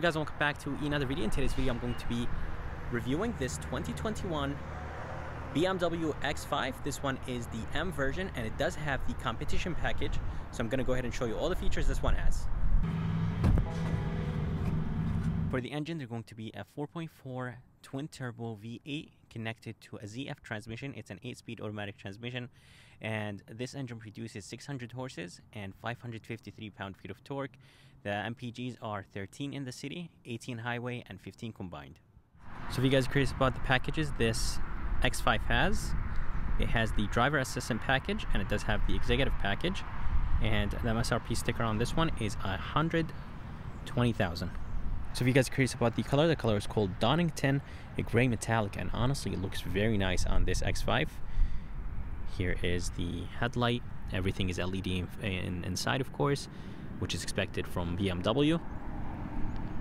guys, welcome back to another video. In today's video, I'm going to be reviewing this 2021 BMW X5. This one is the M version, and it does have the competition package. So I'm going to go ahead and show you all the features this one has. For the engine, they're going to be a 4.4 twin-turbo V8 connected to a ZF transmission. It's an 8-speed automatic transmission, and this engine produces 600 horses and 553 pound-feet of torque. The MPGs are 13 in the city, 18 highway, and 15 combined. So if you guys are curious about the packages this X5 has, it has the driver assistant package, and it does have the executive package, and the MSRP sticker on this one is $120,000. So if you guys are curious about the color is called Donington, a gray metallic, and honestly it looks very nice on this X5. Here is the headlight. Everything is LED inside, of course, which is expected from BMW.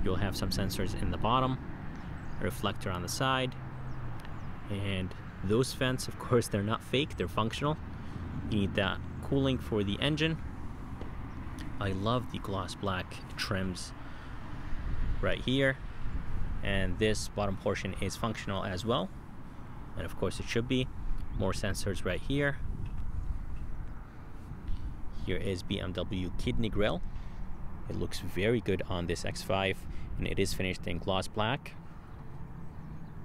You'll have some sensors in the bottom, a reflector on the side, and those vents, of course, they're not fake, they're functional. You need that cooling for the engine. I love the gloss black trims right here, and this bottom portion is functional as well, and of course it should be. More sensors right here. Here is BMW kidney grille. It looks very good on this X5, and it is finished in gloss black.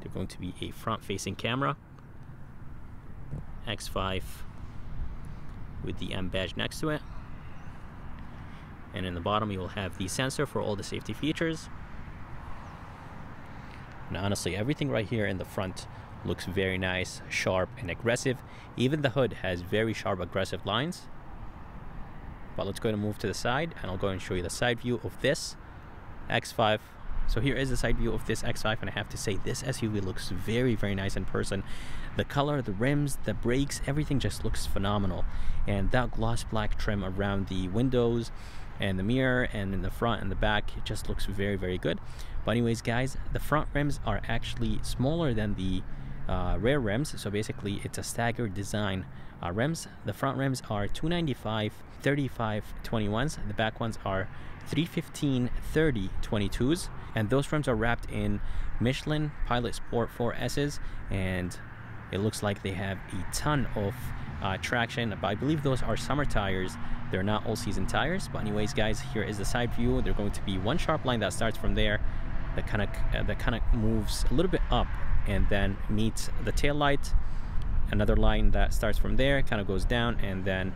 There's going to be a front-facing camera, X5 with the M badge next to it, and in the bottom you will have the sensor for all the safety features. And honestly, everything right here in the front looks very nice, sharp, and aggressive. Even the hood has very sharp, aggressive lines. But let's go ahead and move to the side, and I'll go and show you the side view of this X5. So here is the side view of this X5, and I have to say this SUV looks very, very nice in person. The color, the rims, the brakes, everything just looks phenomenal. And that gloss black trim around the windows and the mirror and in the front and the back, it just looks very, very good. But anyways, guys, the front rims are actually smaller than the rear rims. So basically it's a staggered design rims. The front rims are 295 35 21s, the back ones are 315 30 22s, and those rims are wrapped in Michelin Pilot Sport 4S's, and it looks like they have a ton of traction. But I believe those are summer tires, they're not all-season tires. But anyways, guys, here is the side view. They're going to be one sharp line that starts from there, that kind of moves a little bit up and then meets the tail light. Another line that starts from there, kind of goes down, and then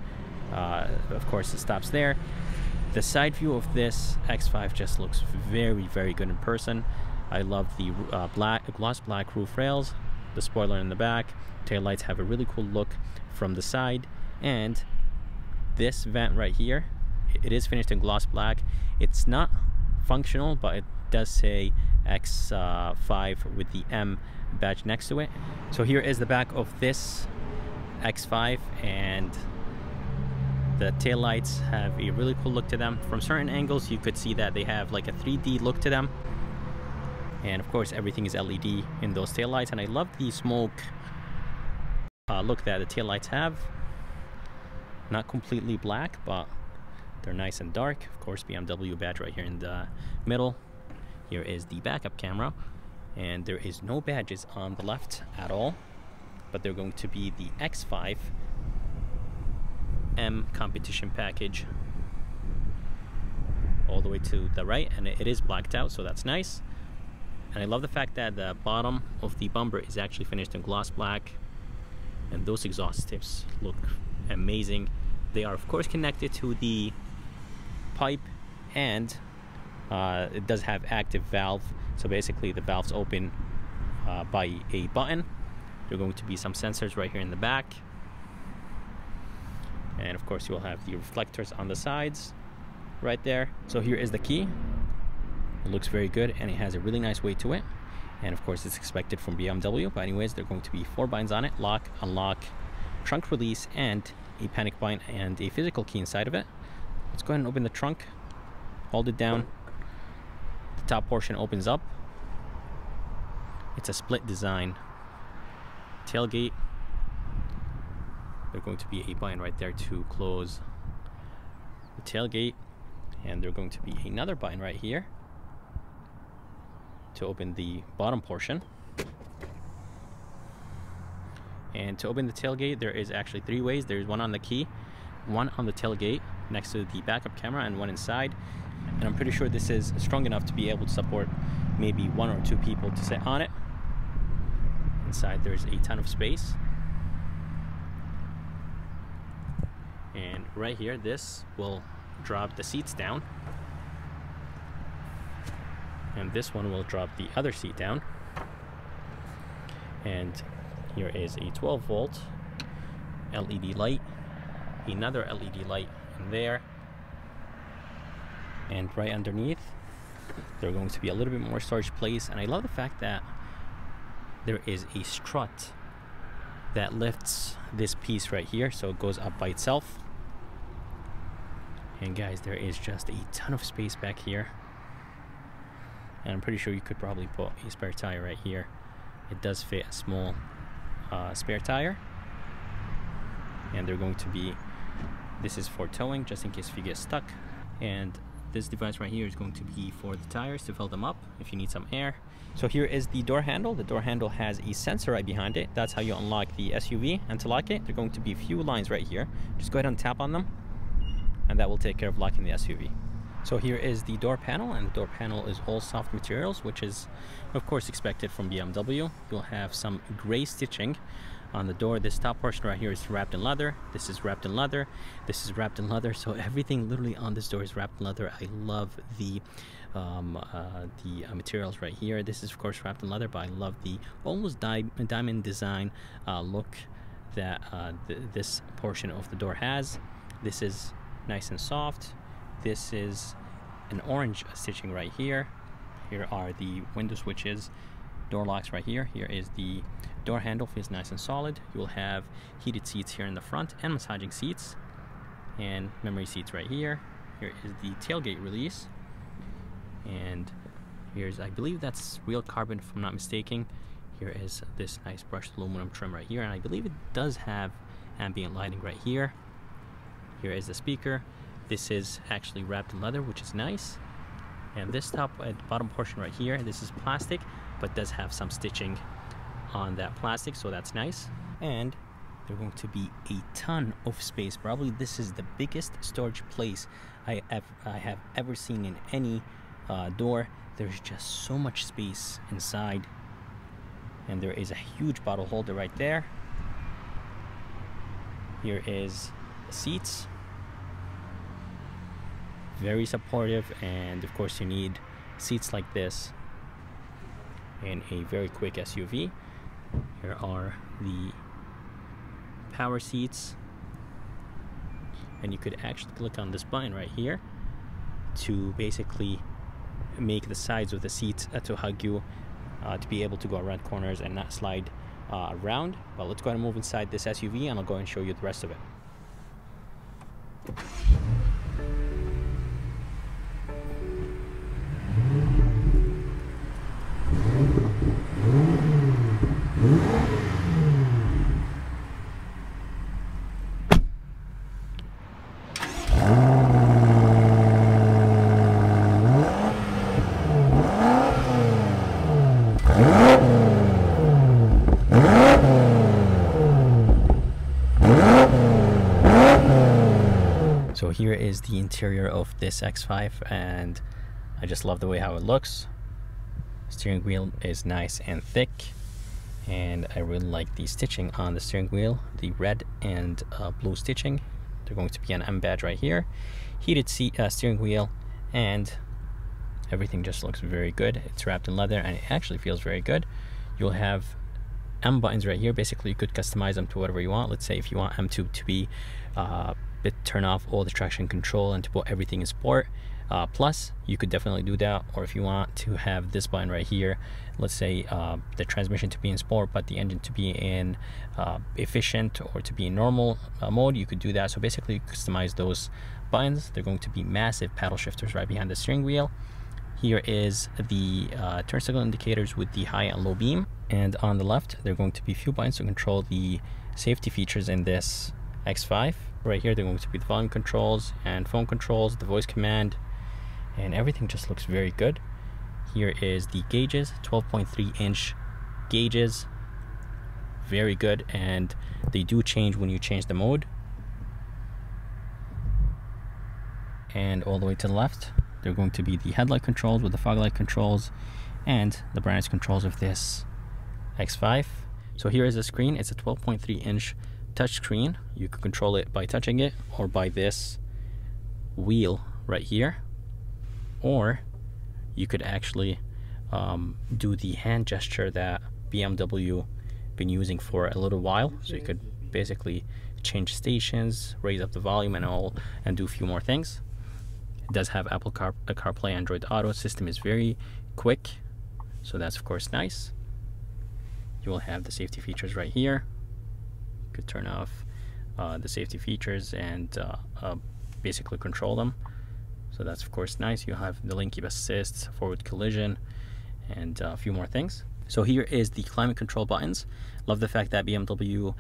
of course it stops there. The side view of this X5 just looks very, very good in person. I love the gloss black roof rails, the spoiler in the back. Tail lights have a really cool look from the side, and this vent right here, it is finished in gloss black. It's not functional, but it does say X5 with the M badge next to it. So here is the back of this X5, and the tail lights have a really cool look to them. From certain angles you could see that they have like a 3D look to them, and of course everything is LED in those tail lights. And I love the smoke look that the tail lights have. Not completely black, but they're nice and dark. Of course, BMW badge right here in the middle. Here is the backup camera, and there is no badges on the left at all, but they're going to be the X5 M competition package all the way to the right, and it is blacked out, so that's nice. And I love the fact that the bottom of the bumper is actually finished in gloss black, and those exhaust tips look amazing. They are of course connected to the pipe, and it does have active valve, so basically the valves open by a button. There are going to be some sensors right here in the back, and of course you'll have the reflectors on the sides right there. So here is the key. It looks very good, and it has a really nice weight to it, and of course it's expected from BMW. But anyways, there are going to be 4 binds on it: lock, unlock, trunk release, and a panic bind and a physical key inside of it. Let's go ahead and open the trunk, hold it down. The top portion opens up. It's a split design tailgate. There's going to be a bind right there to close the tailgate, and there's going to be another bind right here to open the bottom portion. And to open the tailgate, there is actually 3 ways. There's one on the key, one on the tailgate next to the backup camera, and one inside. And I'm pretty sure this is strong enough to be able to support maybe 1 or 2 people to sit on it. Inside there's a ton of space. And right here, this will drop the seats down. And this one will drop the other seat down. And here is a 12-volt LED light, another LED light in there, and right underneath there's going to be a little bit more storage place. And I love the fact that there is a strut that lifts this piece right here, so it goes up by itself. And guys, there is just a ton of space back here, and I'm pretty sure you could probably put a spare tire right here. It does fit a small spare tire, and they're going to be, this is for towing, just in case if you get stuck. And this device right here is going to be for the tires, to fill them up if you need some air. So here is the door handle. The door handle has a sensor right behind it. That's how you unlock the SUV. And to lock it, there are going to be a few lines right here. Just go ahead and tap on them, and that will take care of locking the SUV. So here is the door panel, and the door panel is all soft materials, which is of course expected from BMW. You'll have some gray stitching on the door. This top portion right here is wrapped in leather. This is wrapped in leather. This is wrapped in leather. So everything literally on this door is wrapped in leather. I love the materials right here. This is of course wrapped in leather, but I love the almost diamond design look that this portion of the door has. This is nice and soft. This is an orange stitching right here. Here are the window switches, door locks right here. Here is the door handle, feels nice and solid. You will have heated seats here in the front and massaging seats, and memory seats right here. Here is the tailgate release, and here's, I believe that's real carbon if I'm not mistaken. Here is this nice brushed aluminum trim right here, and I believe it does have ambient lighting right here. Here is the speaker. This is actually wrapped in leather, which is nice. And this top at the bottom portion right here, this is plastic, but does have some stitching on that plastic, so that's nice. And there's going to be a ton of space. Probably this is the biggest storage place I have ever seen in any door. There's just so much space inside. And there is a huge bottle holder right there. Here is the seats. Very supportive, and of course you need seats like this in a very quick SUV. Here are the power seats, and you could actually click on this button right here to basically make the sides of the seats to hug you, to be able to go around corners and not slide around. But let's go ahead and move inside this SUV, and I'll go and show you the rest of it. So here is the interior of this X5, and I just love the way how it looks. Steering wheel is nice and thick, and I really like the stitching on the steering wheel, the red and blue stitching. They're going to be an M badge right here, heated steering wheel, and everything just looks very good. It's wrapped in leather, and it actually feels very good. You'll have M buttons right here. Basically you could customize them to whatever you want. Let's say if you want M2 to be turn off all the traction control and to put everything in sport plus, you could definitely do that. Or if you want to have this button right here, let's say the transmission to be in sport but the engine to be in efficient or to be in normal mode, you could do that. So basically you customize those buttons. They're going to be massive paddle shifters right behind the steering wheel. Here is the turn signal indicators with the high and low beam, and on the left there are going to be a few buttons to control the safety features in this X5. Right here they're going to be the volume controls and phone controls, the voice command, and everything just looks very good. Here is the gauges, 12.3 inch gauges, very good, and they do change when you change the mode. And all the way to the left, they're going to be the headlight controls with the fog light controls and the brightness controls of this X5. So here is the screen. It's a 12.3 inch touch screen. You can control it by touching it or by this wheel right here, or you could actually do the hand gesture that BMW been using for a little while. So you could basically change stations, raise up the volume and all, and do a few more things. It does have Apple CarPlay, Android Auto. System is very quick, so that's of course nice. You will have the safety features right here. You could turn off the safety features and basically control them. So that's of course nice. You have the lane keep assist, forward collision, and a few more things. So here is the climate control buttons. Love the fact that BMW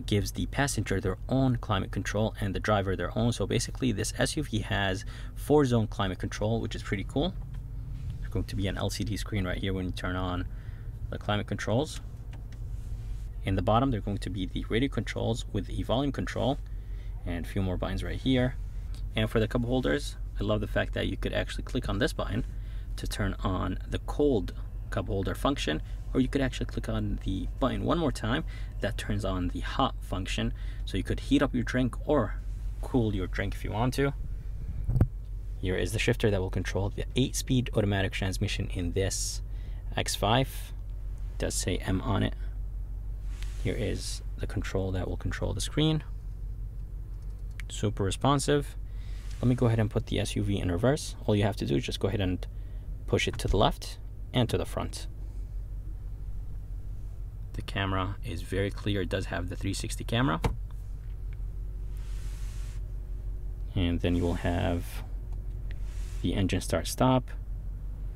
gives the passenger their own climate control and the driver their own. So basically this SUV has 4-zone climate control, which is pretty cool. There's going to be an LCD screen right here when you turn on the climate controls. In the bottom, they're going to be the radio controls with the volume control and a few more buttons right here. And for the cup holders, I love the fact that you could actually click on this button to turn on the cold cup holder function, or you could actually click on the button one more time that turns on the hot function, so you could heat up your drink or cool your drink if you want to. Here is the shifter that will control the 8-speed automatic transmission in this X5. It does say M on it. Here is the control that will control the screen. Super responsive. Let me go ahead and put the SUV in reverse. All you have to do is just go ahead and push it to the left and to the front. The camera is very clear. It does have the 360 camera. And then you will have the engine start stop,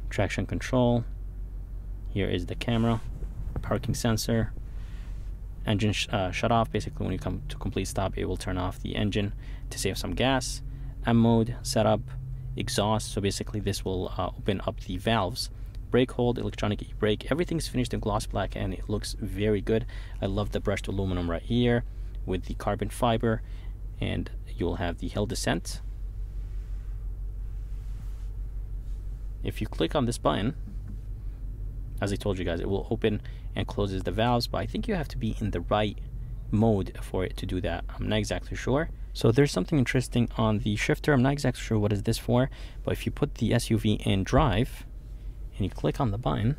traction control. Here is the camera, parking sensor, engine shut off. Basically when you come to complete stop, it will turn off the engine to save some gas. M mode setup, exhaust. So basically this will open up the valves. Brake hold, electronic e-brake. Everything's finished in gloss black and it looks very good. I love the brushed aluminum right here with the carbon fiber, and you'll have the hill descent. If you click on this button, as I told you guys, it will open and closes the valves, but I think you have to be in the right mode for it to do that. I'm not exactly sure. So there's something interesting on the shifter. I'm not exactly sure what is this for, but if you put the SUV in drive and you click on the button,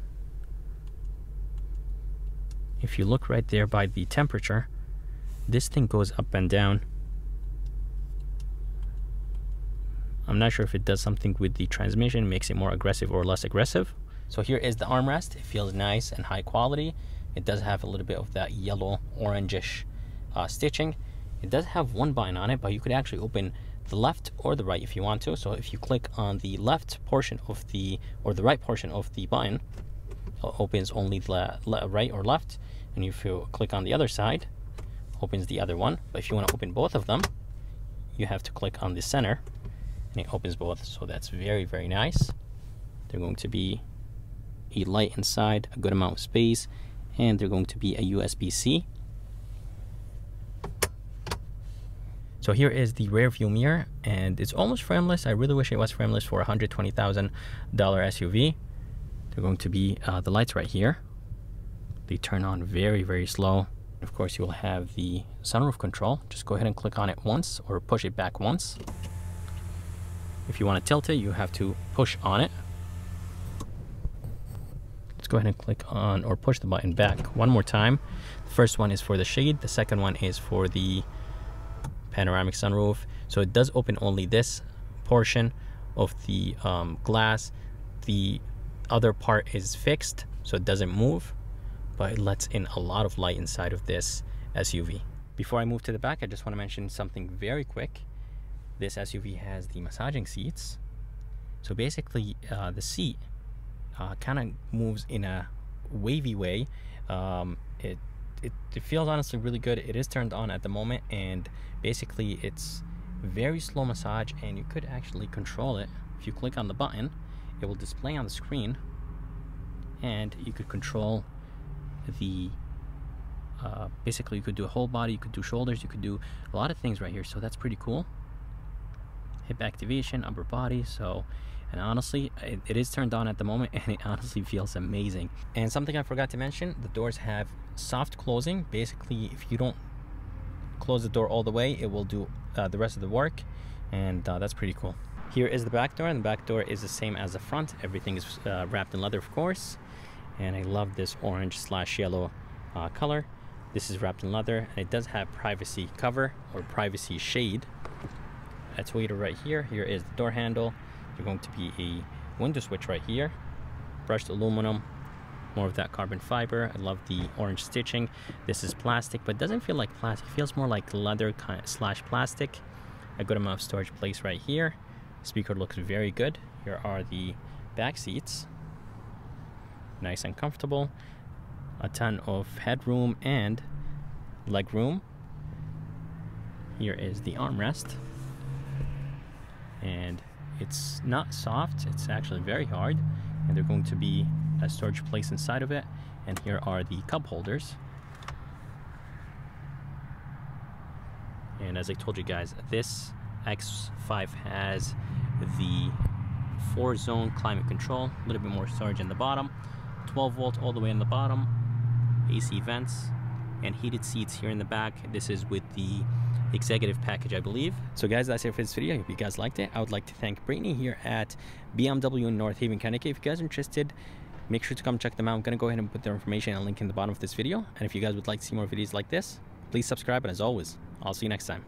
if you look right there by the temperature, this thing goes up and down. I'm not sure if it does something with the transmission, makes it more aggressive or less aggressive. So here is the armrest. It feels nice and high quality. It does have a little bit of that yellow orangish stitching. It does have one button on it, but you could actually open the left or the right if you want to. So if you click on the left portion of the, or the right portion of the button, it opens only the right or left. And if you click on the other side, opens the other one. But if you want to open both of them, you have to click on the center and it opens both. So that's very, very nice. They're going to be a light inside, a good amount of space, and they're going to be a USB-C. So here is the rear view mirror, and it's almost frameless. I really wish it was frameless for a $120,000 SUV. They're going to be the lights right here. They turn on very, very slow. Of course, you will have the sunroof control. Just go ahead and click on it once or push it back once. If you want to tilt it, you have to push on it. Let's go ahead and click on or push the button back one more time. The first one is for the shade. The second one is for the panoramic sunroof. So it does open only this portion of the glass. The other part is fixed, so it doesn't move, but it lets in a lot of light inside of this SUV. Before I move to the back, I just want to mention something very quick. This SUV has the massaging seats. So basically the seat kind of moves in a wavy way. It feels honestly really good. It is turned on at the moment, and basically it's very slow massage, and you could actually control it. If you click on the button, it will display on the screen and you could control the basically you could do a whole body, you could do shoulders, you could do a lot of things right here, so that's pretty cool. Hip activation, upper body. So, and honestly, it is turned on at the moment, and it honestly feels amazing. And something I forgot to mention, the doors have soft closing. Basically, if you don't close the door all the way, it will do the rest of the work, and that's pretty cool. Here is the back door, and the back door is the same as the front. Everything is wrapped in leather, of course, and I love this orange / yellow color. This is wrapped in leather, and it does have privacy cover or privacy shade. A tweeter right here. Here is the door handle. There's going to be a window switch right here. Brushed aluminum, more of that carbon fiber. I love the orange stitching. This is plastic, but it doesn't feel like plastic. It feels more like leather / plastic. A good amount of storage place right here. Speaker looks very good. Here are the back seats. Nice and comfortable. A ton of headroom and leg room. Here is the armrest. And it's not soft, it's actually very hard, and there's going to be a storage place inside of it. And here are the cup holders. And as I told you guys, this X5 has the 4-zone climate control, a little bit more storage in the bottom, 12 volt all the way in the bottom, AC vents, and heated seats here in the back. This is with the executive package, I believe. So guys, that's it for this video. I hope you guys liked it. I would like to thank Brittany here at BMW in North Haven, Connecticut. If you guys are interested, make sure to come check them out. I'm going to go ahead and put their information and link in the bottom of this video. And if you guys would like to see more videos like this, please subscribe. And as always, I'll see you next time.